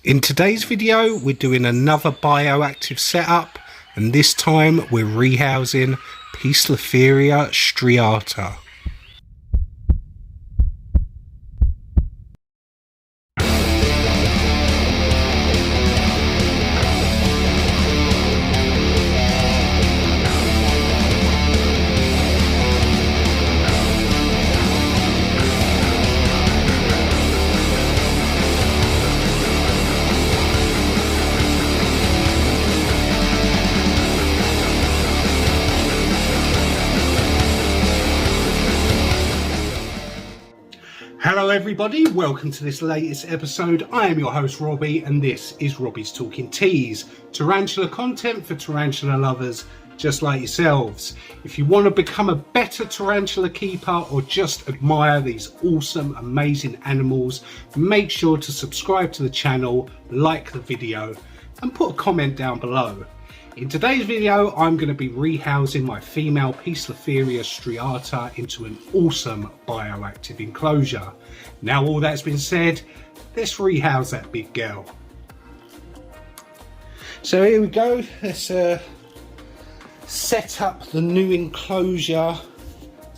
In today's video, we're doing another bioactive setup, and this time we're rehousing poecilotheria striata. Hello everybody, welcome to this latest episode. I am your host Robbie and this is Robbie's Talking Teas. Tarantula content for tarantula lovers just like yourselves. If you want to become a better tarantula keeper or just admire these awesome, amazing animals, make sure to subscribe to the channel, like the video and put a comment down below. In today's video, I'm going to be rehousing my female poecilotheria striata into an awesome bioactive enclosure. Now all that's been said, let's rehouse that big girl. So here we go, let's set up the new enclosure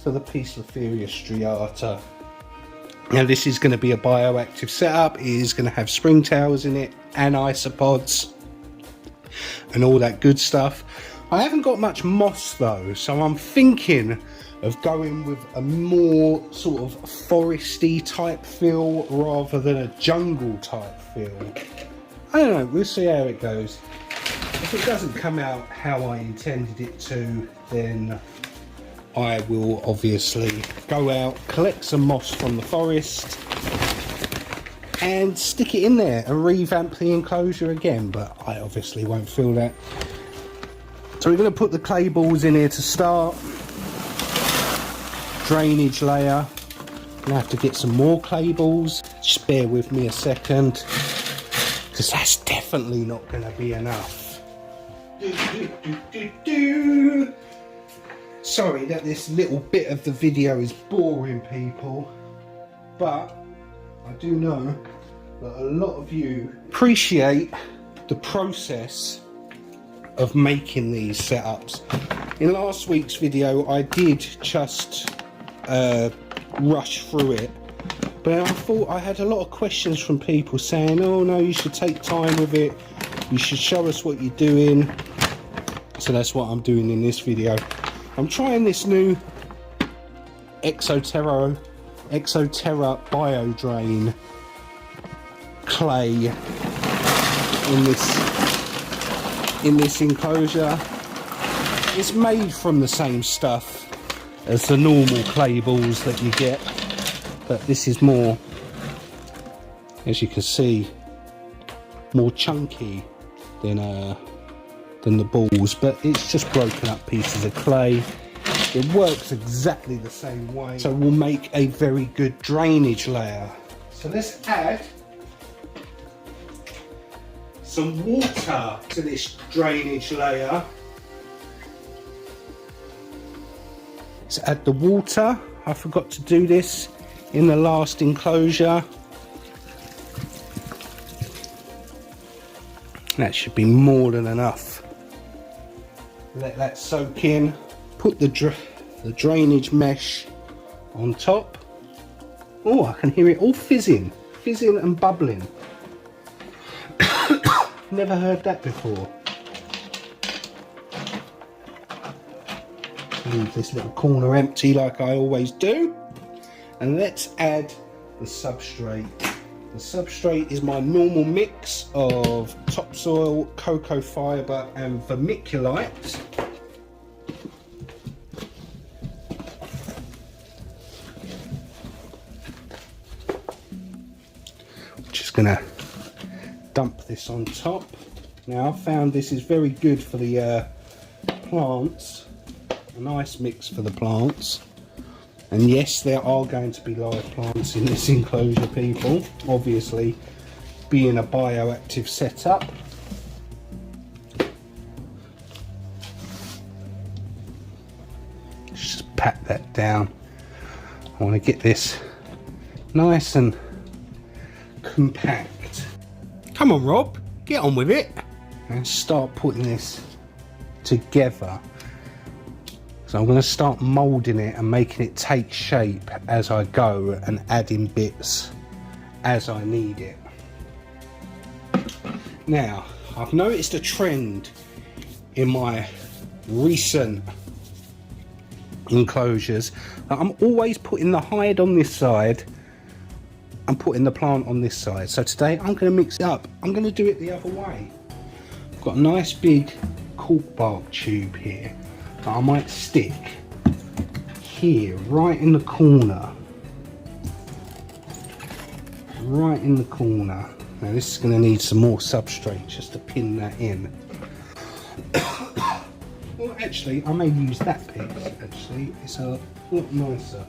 for the poecilotheria striata. Now this is going to be a bioactive setup. It is going to have springtails in it and isopods and all that good stuff. I haven't got much moss though, so I'm thinking of going with a more sort of foresty type feel rather than a jungle type feel. I don't know, we'll see how it goes. If it doesn't come out how I intended it to, then I will obviously go out, collect some moss from the forest and stick it in there and revamp the enclosure again, but I obviously won't feel that. So we're going to put the clay balls in here to start. Drainage layer. I'm going to have to get some more clay balls. Just bear with me a second, because that's definitely not going to be enough. Sorry that this little bit of the video is boring people, but I do know that a lot of you appreciate the process of making these setups. In last week's video I did just rush through it, but I thought I had a lot of questions from people saying, oh no, you should take time with it, you should show us what you're doing. So that's what I'm doing in this video. I'm trying this new Exoterra bio drain clay in this enclosure. It's made from the same stuff as the normal clay balls that you get, but this is more, as you can see, more chunky than the balls, but it's just broken up pieces of clay. It works exactly the same way, so we'll make a very good drainage layer. So let's add some water to this drainage layer. Let's add the water. I forgot to do this in the last enclosure. That should be more than enough. Let that soak in. Put the drainage mesh on top. Oh, I can hear it all fizzing and bubbling. Never heard that before. Leave this little corner empty like I always do. And let's add the substrate. The substrate is my normal mix of topsoil, cocoa fibre and vermiculite. Just gonna dump this on top. Now I've found this is very good for the plants, a nice mix for the plants. And yes, there are going to be live plants in this enclosure, people, obviously being a bioactive setup. Just pat that down. I want to get this nice and compact. Come on, Rob, get on with it. And start putting this together. So I'm going to start moulding it and making it take shape as I go and adding bits as I need it. Now, I've noticed a trend in my recent enclosures. I'm always putting the hide on this side and putting the plant on this side. So today I'm going to mix it up. I'm going to do it the other way. I've got a nice big cork bark tube here that I might stick here, right in the corner. Right in the corner. Now this is going to need some more substrate just to pin that in. Well, actually, I may use that piece. Actually, it's a lot nicer.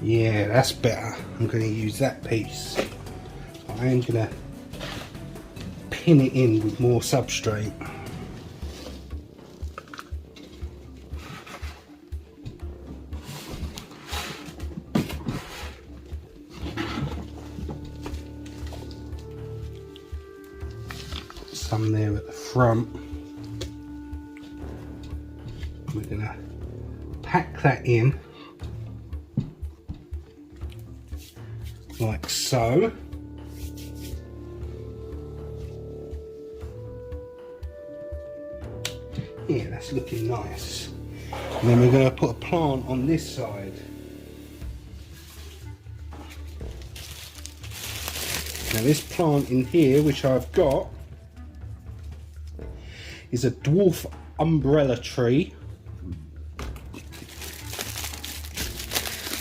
Yeah, that's better. I'm going to use that piece. I am going to pin it in with more substrate. Some there at the front. We're going to pack that in like so. Yeah, that's looking nice. And then we're going to put a plant on this side. Now this plant in here, which I've got, is a dwarf umbrella tree.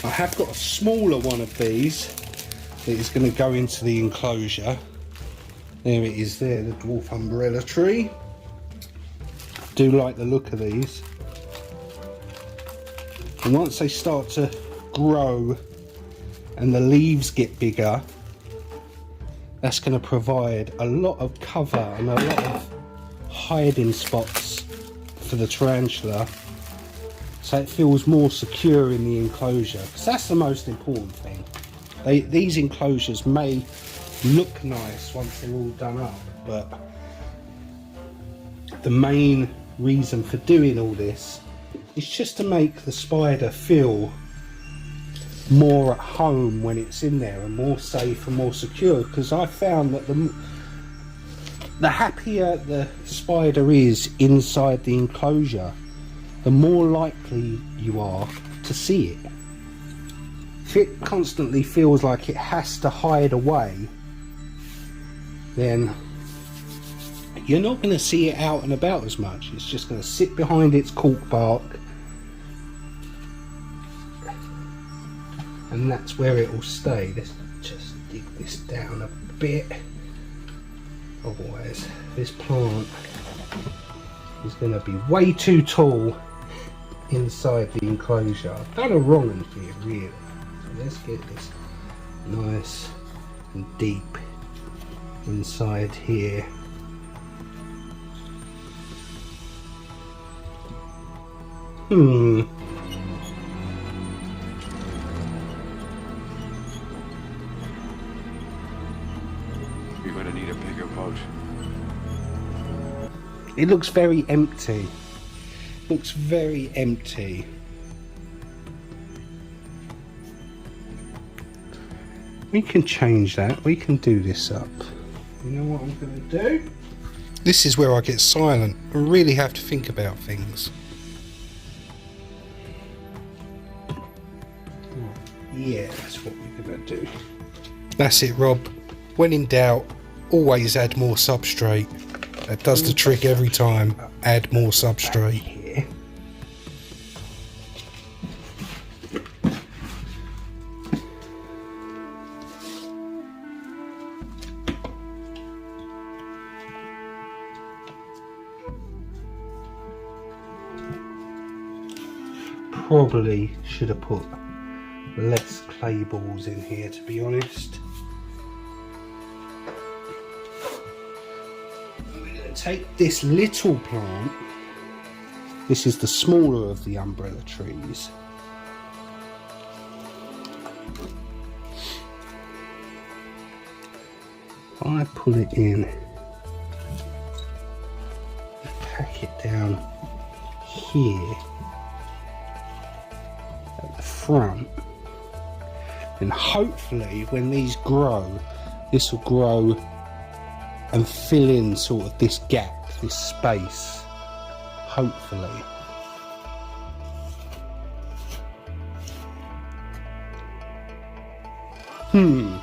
I have got a smaller one of these that is going to go into the enclosure. There it is there, the dwarf umbrella tree. I do like the look of these. And once they start to grow and the leaves get bigger, that's going to provide a lot of cover and a lot of hiding spots for the tarantula, so it feels more secure in the enclosure, because that's the most important thing. These enclosures may look nice once they're all done up, but the main reason for doing all this is just to make the spider feel more at home when it's in there, and more safe and more secure, because I found that the happier the spider is inside the enclosure, the more likely you are to see it. If it constantly feels like it has to hide away, then you're not going to see it out and about as much. It's just going to sit behind its cork bark, and that's where it will stay. Let's just dig this down a bit. Otherwise, this plant is going to be way too tall inside the enclosure. I've done a wrong in here, really. So let's get this nice and deep inside here. You're gonna need a bigger boat. It looks very empty. Looks very empty. We can change that. We can do this up. You know what I'm going to do? This is where I get silent. I really have to think about things. Yeah, that's what we're going to do. That's it, Rob. When in doubt, always add more substrate. That does the trick every time. Add more substrate. Here. Probably should have put less clay balls in here, to be honest. We're going to take this little plant This is the smaller of the umbrella trees. I pull it in, pack it down here at the front, and hopefully when these grow, this will grow and fill in sort of this gap, this space, hopefully. And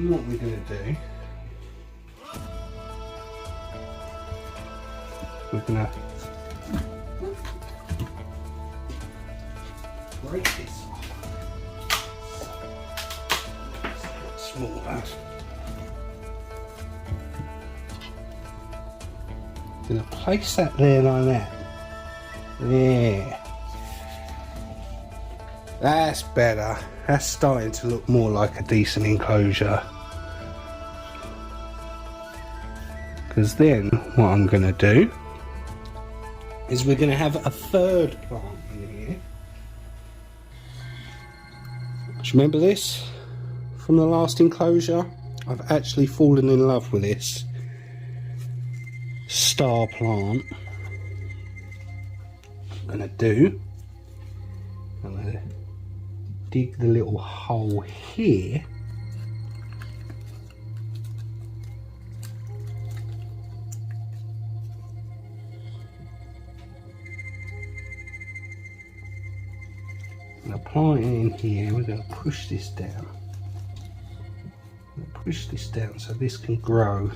what we're going to do, we're going to break this off. Smaller. Going to place that there like that. There. That's better. That's starting to look more like a decent enclosure. Because then what I'm going to do is we're going to have a third plant in here. Do you remember this from the last enclosure? I've actually fallen in love with this star plant. I'm going to dig the little hole here, and apply it in here. We're going to push this down. Push this down so this can grow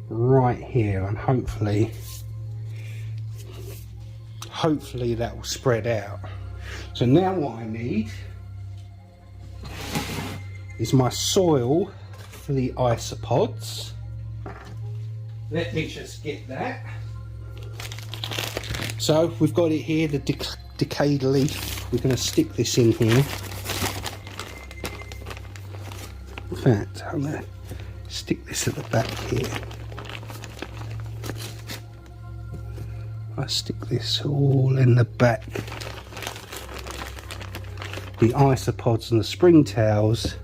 right here, and hopefully that will spread out. So now what I need is my soil for the isopods. Let me just get that. So we've got it here, the decayed leaf. We're going to stick this in here. In fact, I'm going to stick this at the back here. I stick this all in the back. The isopods and the springtails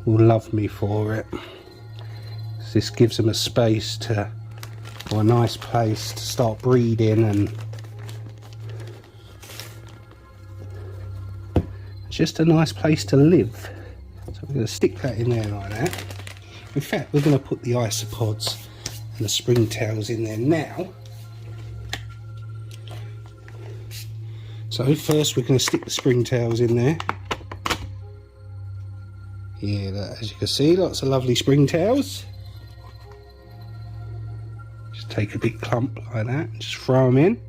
will love me for it. This gives them a space to, or a nice place to start breeding, and just a nice place to live. So we're going to stick that in there like that. In fact, we're going to put the isopods and the springtails in there now. So first we're going to stick the springtails in there. Yeah, as you can see, lots of lovely springtails. Just take a big clump like that and just throw them in.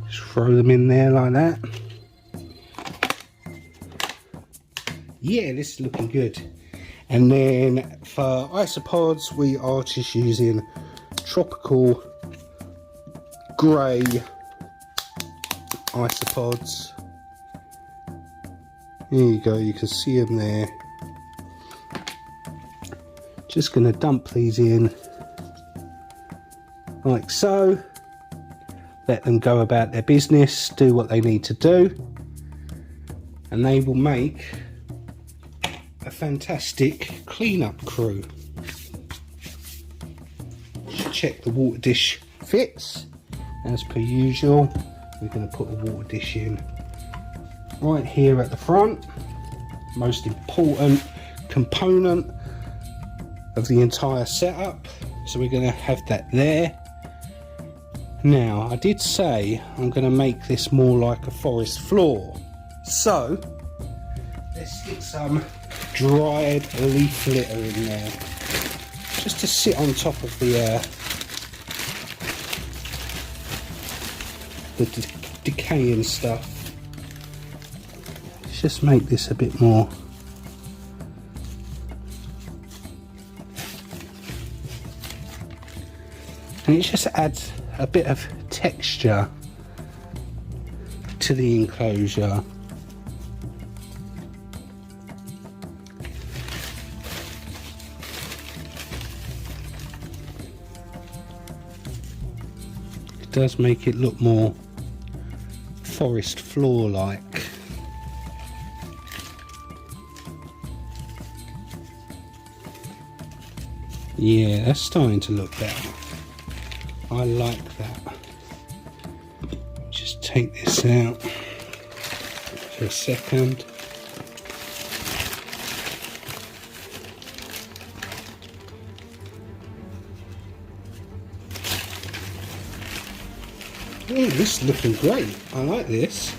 Just throw them in there like that. Yeah, this is looking good. And then for isopods, we are just using tropical grey isopods. There you go, you can see them there. Just going to dump these in like so. Let them go about their business, do what they need to do, and they will make a fantastic cleanup crew. Check the water dish fits. As per usual, we're going to put the water dish in right here at the front. Most important component of the entire setup. So we're going to have that there. Now, I did say I'm going to make this more like a forest floor. So, let's stick some dried leaf litter in there. Just to sit on top of the decaying stuff. Let's just make this a bit more. And it just adds a bit of texture to the enclosure. does make it look more forest floor like. Yeah, that's starting to look better. I like that. Just take this out for a second. Ooh, this is looking great. I like this.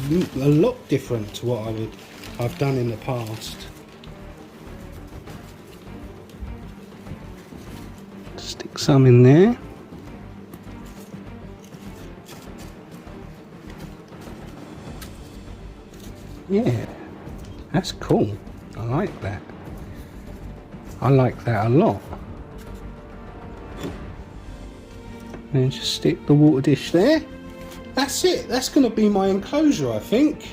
A lot different to what I've done in the past. Stick some in there. Yeah, that's cool. I like that. I like that a lot. And just stick the water dish there. That's it. That's going to be my enclosure, I think.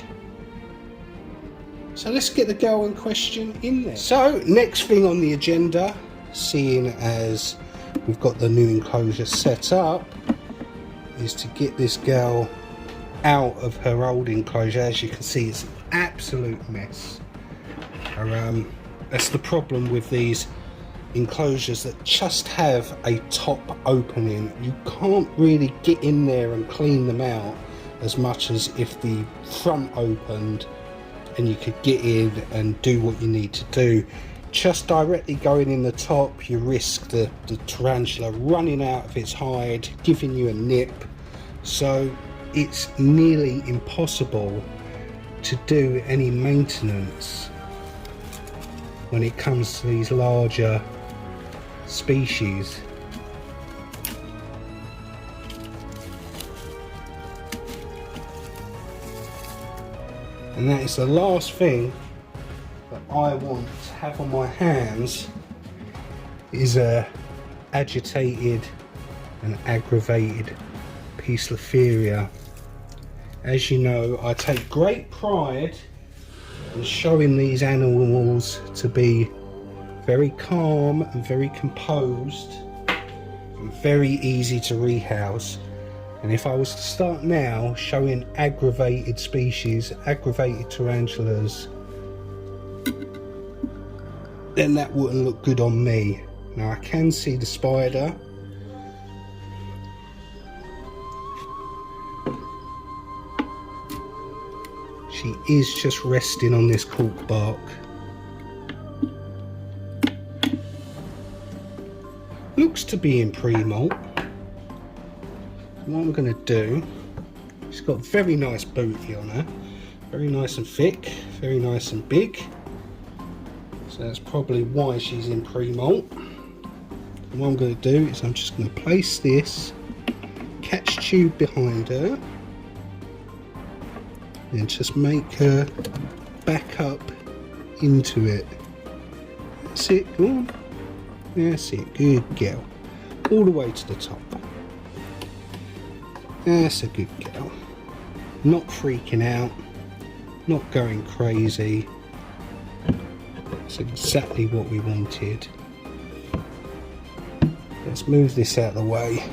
So let's get the girl in question in there. So next thing on the agenda, seeing as we've got the new enclosure set up, is to get this girl out of her old enclosure. As you can see, it's an absolute mess. That's the problem with these enclosures that just have a top opening. You can't really get in there and clean them out as much as if the front opened and you could get in and do what you need to do. Just directly going in the top, you risk the tarantula running out of its hide, giving you a nip. So it's nearly impossible to do any maintenance when it comes to these larger species. And that is the last thing that I want to have on my hands, is a agitated and aggravated poecilotheria. As you know, I take great pride in showing these animals to be very calm and very composed and very easy to rehouse. And if I was to start now showing aggravated species, aggravated tarantulas, then that wouldn't look good on me. Now I can see the spider. She is just resting on this cork bark. Looks to be in pre-molt. What I'm going to do, she's got very nice booty on her, very nice and thick, very nice and big, so that's probably why she's in pre-molt. And what I'm going to do is I'm just going to place this catch tube behind her and just make her back up into it. That's it. Go on. That's it. Good girl. All the way to the top. That's a good girl. Not freaking out. Not going crazy. That's exactly what we wanted. Let's move this out of the way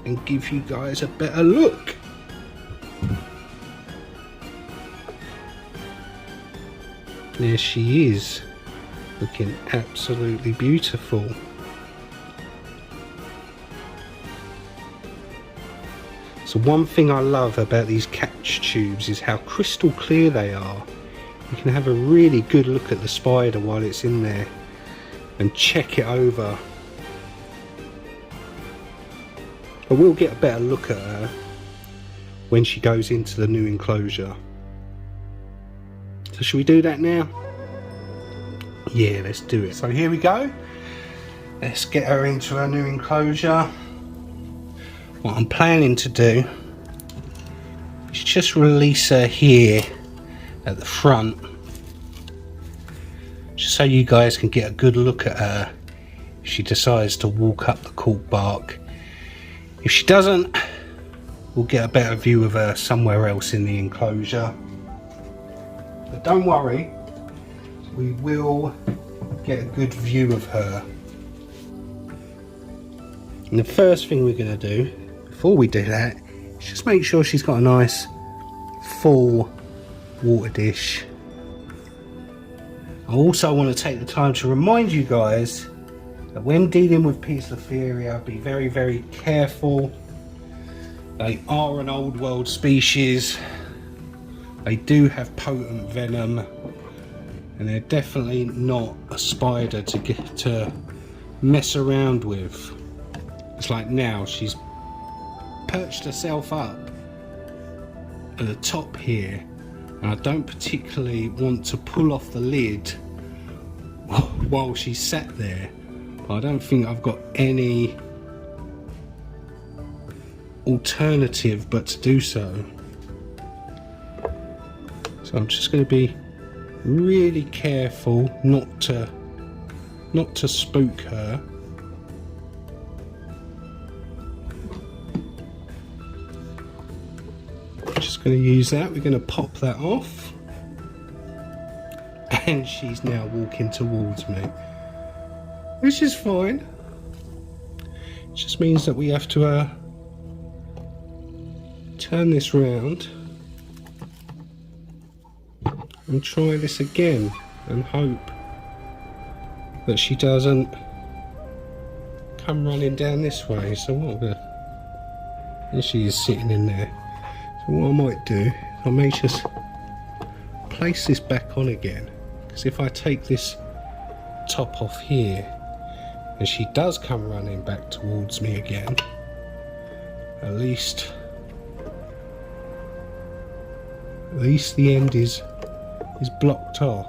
and give you guys a better look. There she is, looking absolutely beautiful. So one thing I love about these catch tubes is how crystal clear they are. You can have a really good look at the spider while it's in there and check it over. But we'll get a better look at her when she goes into the new enclosure. So should we do that now? Yeah, let's do it. So here we go. Let's get her into her new enclosure. What I'm planning to do is just release her here at the front, just so you guys can get a good look at her if she decides to walk up the cork bark. If she doesn't, we'll get a better view of her somewhere else in the enclosure. But don't worry, we will get a good view of her. And the first thing we're going to do, before we do that, just make sure she's got a nice full water dish. I also want to take the time to remind you guys that when dealing with poecilotheria, be very, very careful. They are an old world species. They do have potent venom, and they're definitely not a spider to mess around with. It's like now she's perched herself up at the top here, and I don't particularly want to pull off the lid while she's sat there, but I don't think I've got any alternative but to do so. So I'm just going to be really careful not to spook her. Just going to use that. We're going to pop that off, and she's now walking towards me, which is fine. It just means that we have to turn this round and try this again and hope that she doesn't come running down this way. So and she is sitting in there. So what I might do, I may just place this back on again, because if I take this top off here and she does come running back towards me again, at least the end is blocked off.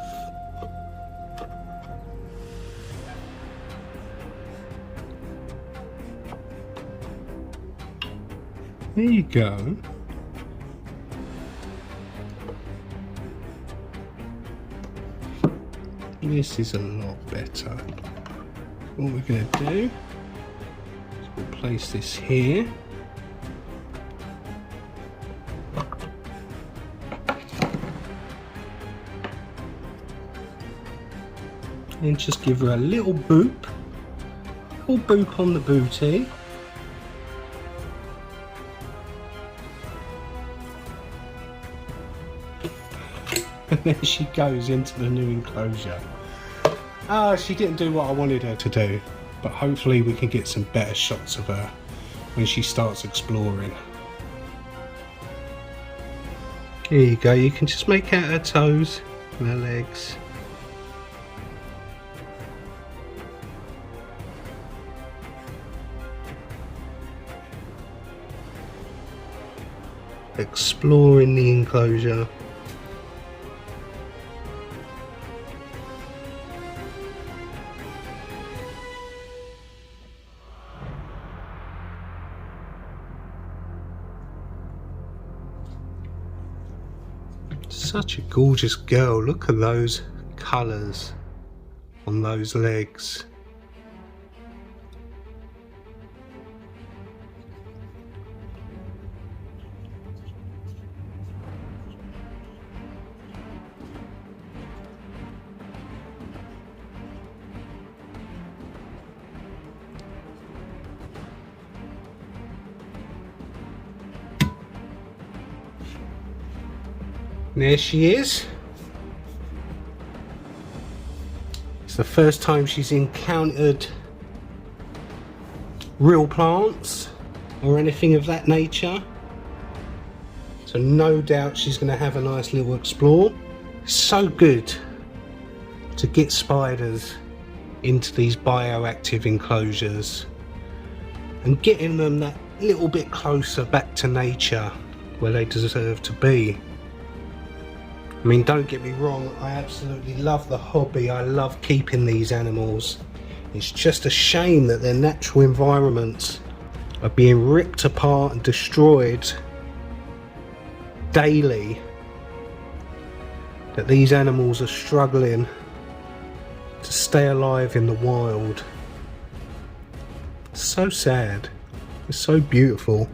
There you go. This is a lot better. What we're going to do is we'll place this here. And just give her a little boop on the booty. And then she goes into the new enclosure. She didn't do what I wanted her to do, but hopefully we can get some better shots of her when she starts exploring. Here you go, you can just make out her toes and her legs. Exploring the enclosure. Such a gorgeous girl. Look at those colours on those legs. There she is. It's the first time she's encountered real plants or anything of that nature. So no doubt she's going to have a nice little explore. It's so good to get spiders into these bioactive enclosures and getting them that little bit closer back to nature where they deserve to be. I mean, don't get me wrong, I absolutely love the hobby. I love keeping these animals. It's just a shame that their natural environments are being ripped apart and destroyed daily. That these animals are struggling to stay alive in the wild. It's so sad. It's so beautiful.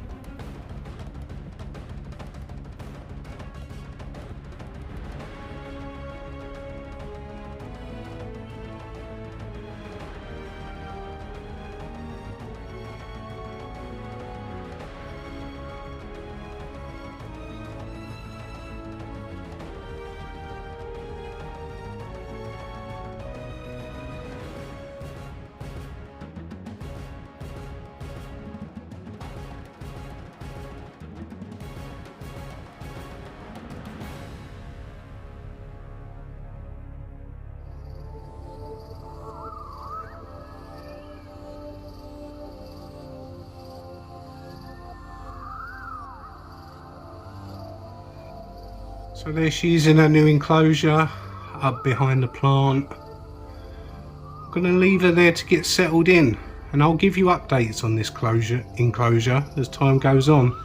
So there she is in her new enclosure, up behind the plant. I'm going to leave her there to get settled in, and I'll give you updates on this enclosure as time goes on.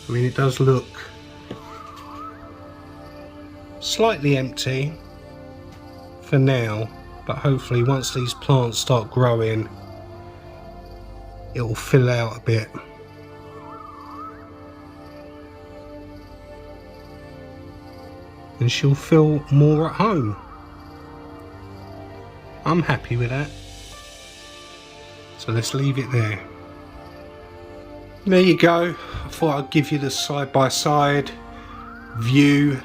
I mean, it does look slightly empty for now, but hopefully once these plants start growing, it will fill out a bit. And she'll feel more at home. I'm happy with that. So let's leave it there. There you go. I thought I'd give you the side-by-side view.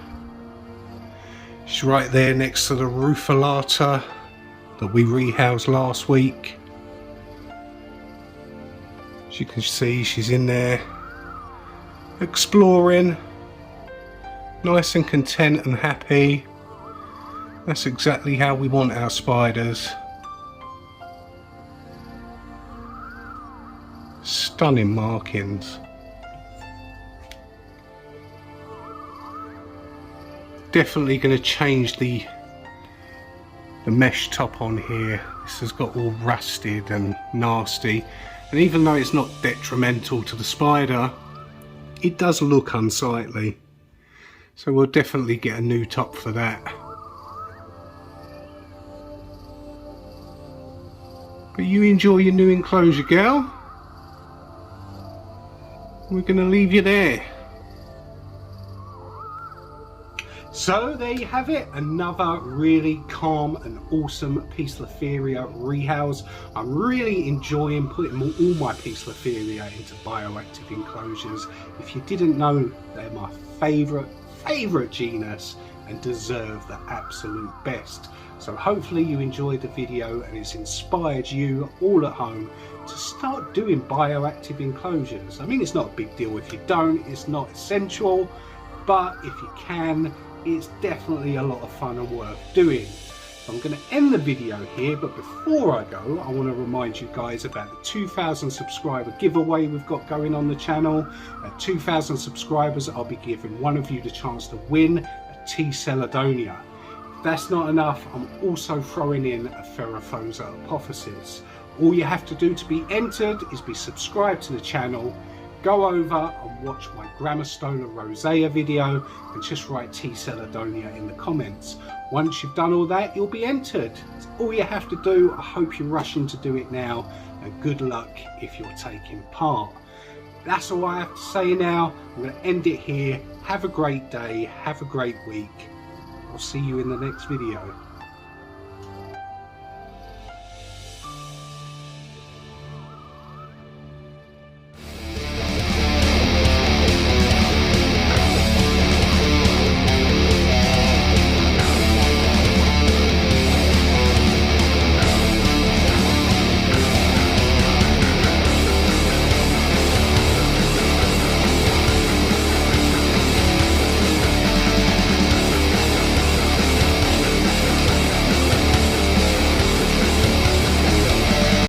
She's right there next to the ruffulata that we rehoused last week. As you can see, she's in there exploring, nice and content and happy. That's exactly how we want our spiders. Stunning markings. Definitely going to change the mesh top on here. This has got all rusted and nasty, and even though it's not detrimental to the spider, it does look unsightly. So we'll definitely get a new top for that. But you enjoy your new enclosure, girl. We're going to leave you there. So there you have it, another really calm and awesome poecilotheria rehouse. I'm really enjoying putting all my poecilotheria into bioactive enclosures. If you didn't know, they're my favourite genus and deserve the absolute best. So hopefully you enjoyed the video and it's inspired you all at home to start doing bioactive enclosures. I mean, it's not a big deal if you don't, it's not essential, but if you can, it's definitely a lot of fun and worth doing. So I'm going to end the video here, but before I go, I want to remind you guys about the 2,000 subscriber giveaway we've got going on the channel. At 2,000 subscribers, I'll be giving one of you the chance to win a T. Celadonia. If that's not enough, I'm also throwing in a Ferrophosa apophysis. All you have to do to be entered is be subscribed to the channel, go over and watch my Grammostola rosea video and just write T. Celadonia in the comments. Once you've done all that, you'll be entered. That's all you have to do. I hope you're rushing to do it now, and good luck if you're taking part. That's all I have to say now. I'm going to end it here. Have a great day. Have a great week. I'll see you in the next video.